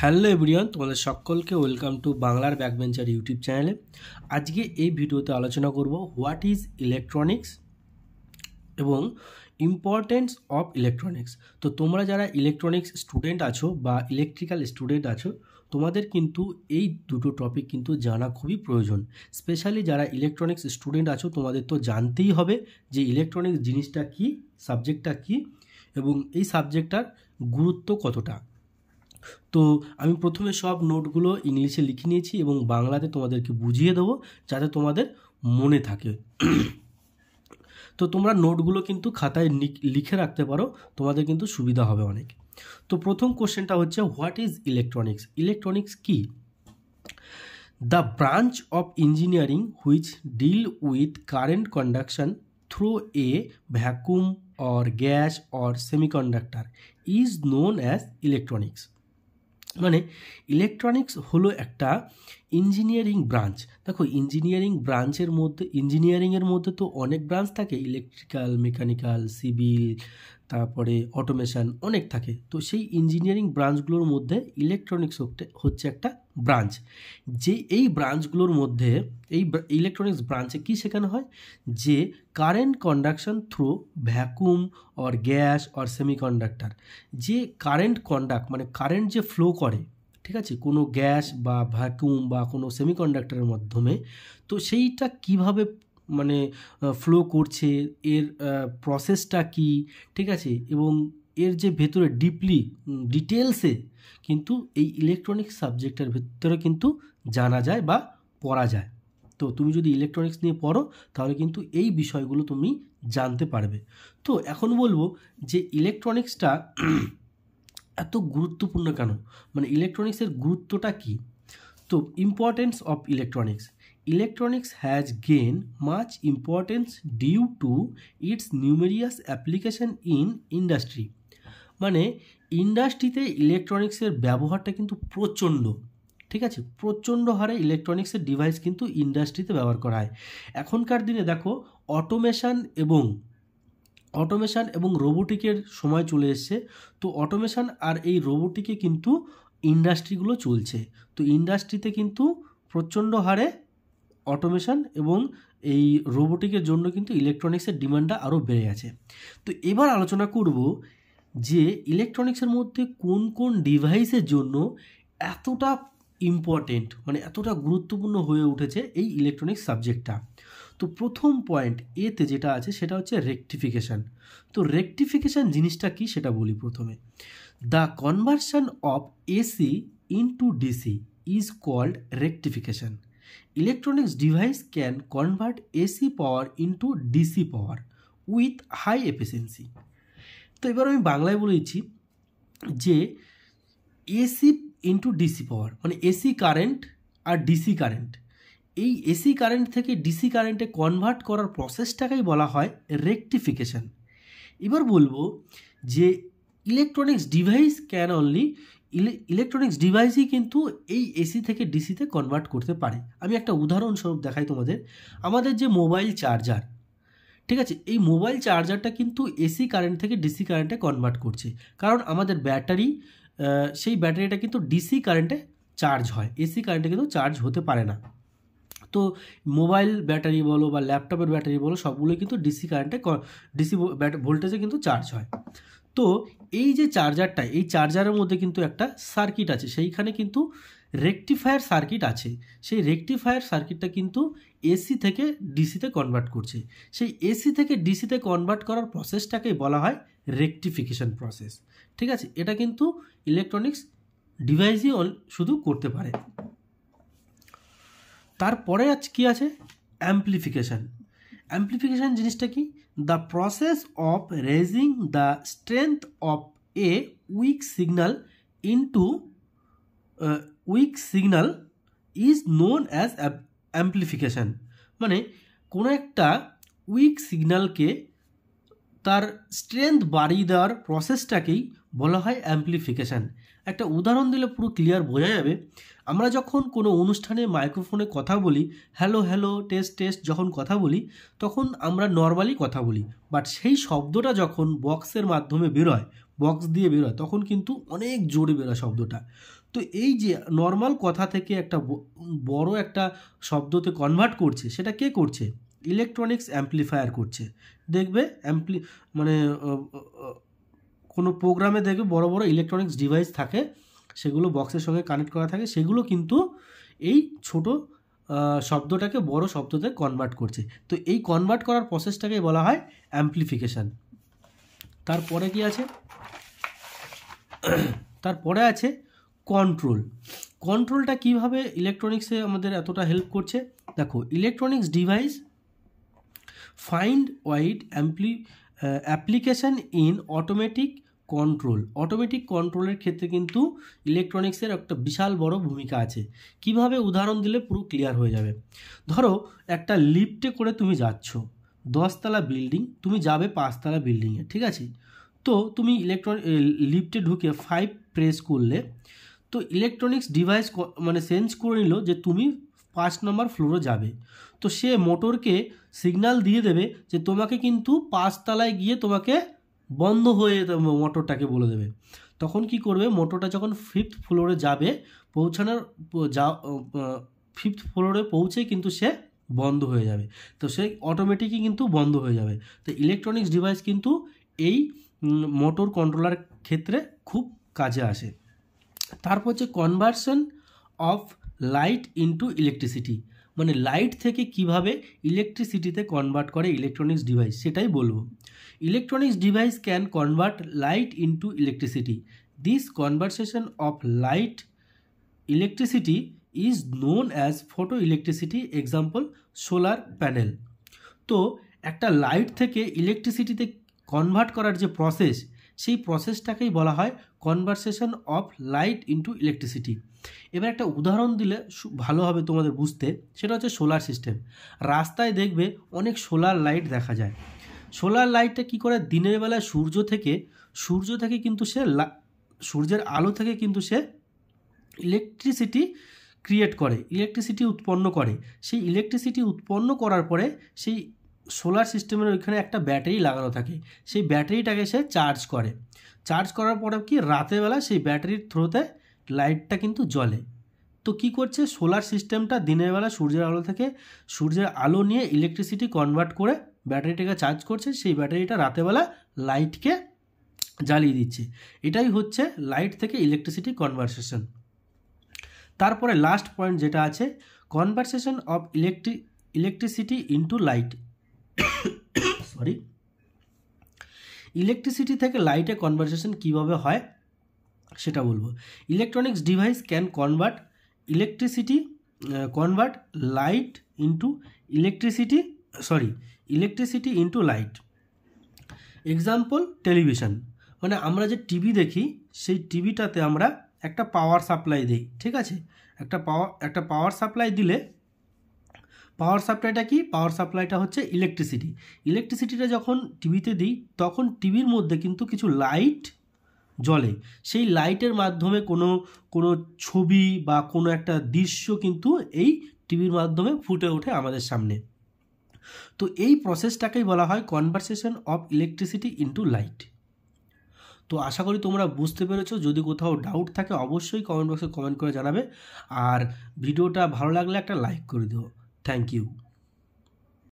Hello everyone, তোমাদের সকলকে welcome to বাংলার ব্যাকবেঞ্চার ইউটিউব চ্যানেলে। আজকে এই ভিডিওতে আলোচনা করব হোয়াট ইজ ইলেকট্রনিক্স এবং ইম্পর্টেন্স অফ ইলেকট্রনিক্স। তো তোমরা যারা ইলেকট্রনিক্স স্টুডেন্ট আছো বা ইলেকট্রিক্যাল স্টুডেন্ট আছো, তোমাদের কিন্তু এই দুটো টপিক কিন্তু জানা খুবই প্রয়োজন। স্পেশালি যারা ইলেকট্রনিক্স স্টুডেন্ট আছো, তোমাদের তো জানতেই হবে যে ইলেকট্রনিক্স জিনিসটা কী, সাবজেক্টটা কী এবং এই সাবজেক্টটার গুরুত্ব কতটা। তো আমি প্রথমে সব নোটগুলো ইংলিশে লিখে নিয়েছি এবং বাংলাতে তোমাদেরকে বুঝিয়ে দেবো যাতে তোমাদের মনে থাকে। তো তোমরা নোটগুলো কিন্তু খাতায় লিখে রাখতে পারো, তোমাদের কিন্তু সুবিধা হবে অনেক। তো প্রথম কোশ্চেনটা হচ্ছে হোয়াট ইজ ইলেকট্রনিক্স। ইলেকট্রনিক্স কি? The branch of engineering which deal with current conduction through a vacuum or gas or semiconductor is known as electronics. মানে ইলেকট্রনিক্স হলো একটা ইঞ্জিনিয়ারিং ব্রাঞ্চ। দেখো, ইঞ্জিনিয়ারিংয়ের মধ্যে তো অনেক ব্রাঞ্চ থাকে, ইলেকট্রিক্যাল, মেকানিক্যাল, সিভিল, তারপরে অটোমেশন, অনেক থাকে। তো সেই ইঞ্জিনিয়ারিং ব্রাঞ্চগুলোর মধ্যে ইলেকট্রনিক্স হচ্ছে একটা ব্রাঞ্চ। যে এই ব্রাঞ্চগুলোর মধ্যে এই ইলেকট্রনিক্স ব্রাঞ্চে কী শেখানো হয়, যে current conduction through vacuum or gas or semiconductor. যে কারেন্ট মানে কারেন্ট যে ফ্লো করে, ঠিক আছে, কোনো গ্যাস বা ভ্যাকুম বা কোনো সেমিকন্ডাক্টরের মাধ্যমে, তো সেইটা কিভাবে মানে ফ্লো করছে, এর প্রসেসটা কি, ঠিক আছে, এবং এর যে ভেতরে ডিটেলসে কিন্তু এই ইলেকট্রনিক্স সাবজেক্টের ভেতরে কিন্তু জানা যায় বা পড়া যায়। তো তুমি যদি ইলেকট্রনিক্স নিয়ে পড়ো তাহলে কিন্তু এই বিষয়গুলো তুমি জানতে পারবে। তো এখন বলবো যে ইলেকট্রনিক্সটা এত গুরুত্বপূর্ণ কেন, মানে ইলেকট্রনিক্সের গুরুত্বটা কি। তো importance of electronics. Electronics has gained much importance due to its numerous application in industry. মানে ইন্ডাস্ট্রিতে ইলেকট্রনিক্সের ব্যবহারটা কিন্তু প্রচণ্ড, ঠিক আছে, প্রচণ্ড হারে ইলেকট্রনিক্সের ডিভাইস কিন্তু ইন্ডাস্ট্রিতে ব্যবহার করা হয়। এখনকার দিনে দেখো অটোমেশন এবং রোবোটিকের সময় চলে এসছে। তো অটোমেশন আর এই রোবোটিকে কিন্তু ইন্ডাস্ট্রিগুলো চলছে। তো ইন্ডাস্ট্রিতে কিন্তু প্রচণ্ড হারে অটোমেশন এবং এই রোবোটিকের জন্য কিন্তু ইলেকট্রনিক্সের ডিমান্ডটা আরও বেড়ে গেছে। তো এবার আলোচনা করব যে ইলেকট্রনিক্সের মধ্যে কোন কোন ডিভাইসের জন্য এতটা ইম্পর্টেন্ট, মানে এতটা গুরুত্বপূর্ণ হয়ে উঠেছে এই ইলেকট্রনিক্স সাবজেক্টটা। তো প্রথম পয়েন্ট এতে যেটা আছে সেটা হচ্ছে রেকটিফিকেশান। তো রেকটিফিকেশান জিনিসটা কি সেটা বলি প্রথমে। The conversion of AC into DC is called rectification. Electronics device can convert AC power into DC power with high efficiency. তো এবার আমি বাংলায় বলেছি যে এসি ইন্টু ডিসি পাওয়ার, মানে এসি কারেন্ট আর ডিসি কারেন্ট, এই এসি কারেন্ট থেকে DC কারেন্টে কনভার্ট করার প্রসেসটাকেই বলা হয় রেকটিফিকেশান। এবার বলবো যে ইলেকট্রনিক্স ডিভাইসই কিন্তু এই এসি থেকে ডিসিতে কনভার্ট করতে পারে। আমি একটা উদাহরণস্বরূপ দেখাই তোমাদের। আমাদের যে মোবাইল চার্জার, ঠিক আছে, এই মোবাইল চার্জারটা কিন্তু এসি কারেন্ট থেকে ডিসি কারেন্টে কনভার্ট করছে, কারণ আমাদের ব্যাটারি, সেই ব্যাটারিটা কিন্তু ডিসি কারেন্টে চার্জ হয়, এসি কারেন্টে কিন্তু চার্জ হতে পারে না। তো মোবাইল ব্যাটারি বলো বা ল্যাপটপের ব্যাটারি বলো, সবগুলোই কিন্তু ডিসি ভোল্টেজে কিন্তু চার্জ হয়। তো এই যে চার্জারটা, এই চার্জারের মধ্যে কিন্তু একটা সার্কিট আছে, সেইখানে কিন্তু রেকটিফায়ার সার্কিট আছে। সেই রেকটিফায়ার সার্কিটটা কিন্তু এসি থেকে ডিসিতে কনভার্ট করছে। সেই এসি থেকে ডিসিতে কনভার্ট করার প্রসেসটাকেই বলা হয় রেকটিফিকেশান প্রসেস, ঠিক আছে। এটা কিন্তু ইলেকট্রনিক্স ডিভাইসই শুধু করতে পারে। তারপরে কি আছে, অ্যাম্প্লিফিকেশান জিনিসটা কি? The process of raising the strength of a weak signal is known as amplification. মানে কোনো একটা উইক সিগন্যালকে তার স্ট্রেংথ বাড়িয়ে দেওয়ার প্রসেসটাকেই বলা হয় অ্যাম্প্লিফিকেশান। একটা উদাহরণ দিলে পুরো ক্লিয়ার বোঝা যাবে। আমরা যখন কোনো অনুষ্ঠানে মাইক্রোফোনে কথা বলি, হ্যালো হ্যালো টেস্ট টেস্ট যখন কথা বলি, তখন আমরা নর্মালি কথা বলি, বাট সেই শব্দটা যখন বক্সের মাধ্যমে বেরোয়, বক্স দিয়ে বেরোয় তখন কিন্তু অনেক জোরে বেরোয় শব্দটা। তো এই যে নর্মাল কথা থেকে একটা বড় একটা শব্দতে কনভার্ট করছে, সেটা কে করছে? ইলেকট্রনিক্স অ্যাম্পলিফায়ার করছে। দেখবে মানে কোনো প্রোগ্রামে দেখবে বড় বড় ইলেকট্রনিক্স ডিভাইস থাকে, সেগুলো বক্সের সঙ্গে কানেক্ট করা থাকে, সেগুলো কিন্তু এই ছোট শব্দটাকে বড় শব্দতে কনভার্ট করছে। তো এই কনভার্ট করার প্রসেসটাকে বলা হয় অ্যাম্পলিফিকেশান। তারপরে কি আছে? তারপরে আছে কন্ট্রোল। কন্ট্রোলটা কিভাবে ইলেকট্রনিক্সে আমাদের এতটা হেল্প করছে? দেখো, electronics device find wide application in automatic control. Automatic কন্ট্রোলের ক্ষেত্রে কিন্তু ইলেকট্রনিক্সের একটা বিশাল বড় ভূমিকা আছে। কিভাবে? উদাহরণ দিলে পুরো ক্লিয়ার হয়ে যাবে। ধরো একটা লিফটে করে তুমি যাচ্ছ, 10 তলা বিল্ডিং, তুমি যাবে 5 তলা বিল্ডিংয়ে, ঠিক আছে? তো তুমি লিফটে ঢুকে 5 প্রেস করলে, তো ইলেকট্রনিক্স ডিভাইস মানে সেন্স করে নিল যে তুমি 5 নম্বর ফ্লোরে যাবে। তো সে মোটরকে সিগন্যাল দিয়ে দেবে যে তোমাকে কিন্তু 5 তলায় গিয়ে তোমাকে বন্ধ হয়ে যেতে, মোটরটাকে বলে দেবে। তখন কি করবে? মোটরটা যখন 5th ফ্লোরে যাবে, ফিফথ ফ্লোরে পৌঁছে কিন্তু সে বন্ধ হয়ে যাবে। তো সে অটোমেটিকই কিন্তু বন্ধ হয়ে যাবে। তো ইলেকট্রনিক্স ডিভাইস কিন্তু এই মোটর কন্ট্রোলার ক্ষেত্রে খুব কাজে আসে। তারপর হচ্ছে conversion of light into electricity, মানে লাইট থেকে কিভাবে ইলেকট্রিসিটিতে কনভার্ট করে ইলেকট্রনিক্স ডিভাইস, সেটাই বলবো। Electronics device can convert light into electricity. This conversation of light electricity is known as photo electricity, example solar panel. তো একটা লাইট থেকে ইলেকট্রিসিটিতে কনভার্ট করার যে প্রসেস, সেই প্রসেসটাকেই বলা হয় conversation of light into electricity. এবার একটা উদাহরণ দিলে ভালো হবে তোমাদের বুঝতে, সেটা হচ্ছে সোলার সিস্টেম। রাস্তায় দেখবে অনেক সোলার লাইট দেখা যায়। সোলার লাইটটা কী করে? দিনের বেলায় সূর্য থেকে কিন্তু সে সূর্যের আলো থেকে কিন্তু সে ইলেকট্রিসিটি ক্রিয়েট করে, ইলেকট্রিসিটি উৎপন্ন করে। সেই ইলেকট্রিসিটি উৎপন্ন করার পরে সেই সোলার সিস্টেমের ওইখানে একটা ব্যাটারি লাগানো থাকে, সেই ব্যাটারিটাকে সে চার্জ করার পরে কি রাতেরবেলা সেই ব্যাটারির থ্রোতে লাইটটা কিন্তু জ্বলে। তো কি করছে? সোলার সিস্টেমটা দিনের বেলা সূর্যের আলো নিয়ে ইলেকট্রিসিটি কনভার্ট করে ব্যাটারিটাকে চার্জ করছে, সেই ব্যাটারিটা রাতেরবেলা লাইটকে জ্বালিয়ে দিচ্ছে। এটাই হচ্ছে লাইট থেকে ইলেকট্রিসিটি কনভার্সেশন। তারপরে লাস্ট পয়েন্ট যেটা আছে, conversation of electricity into light. Sorry, electricity থেকে লাইটে কনভার্সেশন কিভাবে হয় সেটা বলবো। Electronics device can convert light into electricity into light. Example television, মানে আমরা যে টিভি দেখি, সেই টিভিটাতে আমরা একটা পাওয়ার সাপ্লাই দিই, ঠিক আছে? একটা পাওয়ার সাপ্লাই দিলে, পাওয়ার সাপ্লাইটা কি? পাওয়ার সাপ্লাইটা হচ্ছে ইলেকট্রিসিটিটা যখন টিভিতে দিই, তখন টিভির মধ্যে কিন্তু কিছু লাইট জ্বলে। সেই লাইটের মাধ্যমে কোনো ছবি বা কোনো একটা দৃশ্য কিন্তু এই টিভির মাধ্যমে ফুটে ওঠে আমাদের সামনে। তো এই প্রসেসটাকেই বলা হয় conversation of electricity into light. তো আশা করি তোমরা বুঝতে পেরেছো। যদি কোথাও ডাউট থাকে অবশ্যই কমেন্ট বক্সে কমেন্ট করে জানাবে, আর ভিডিওটা ভালো লাগলে একটা লাইক করে দিও। Thank you.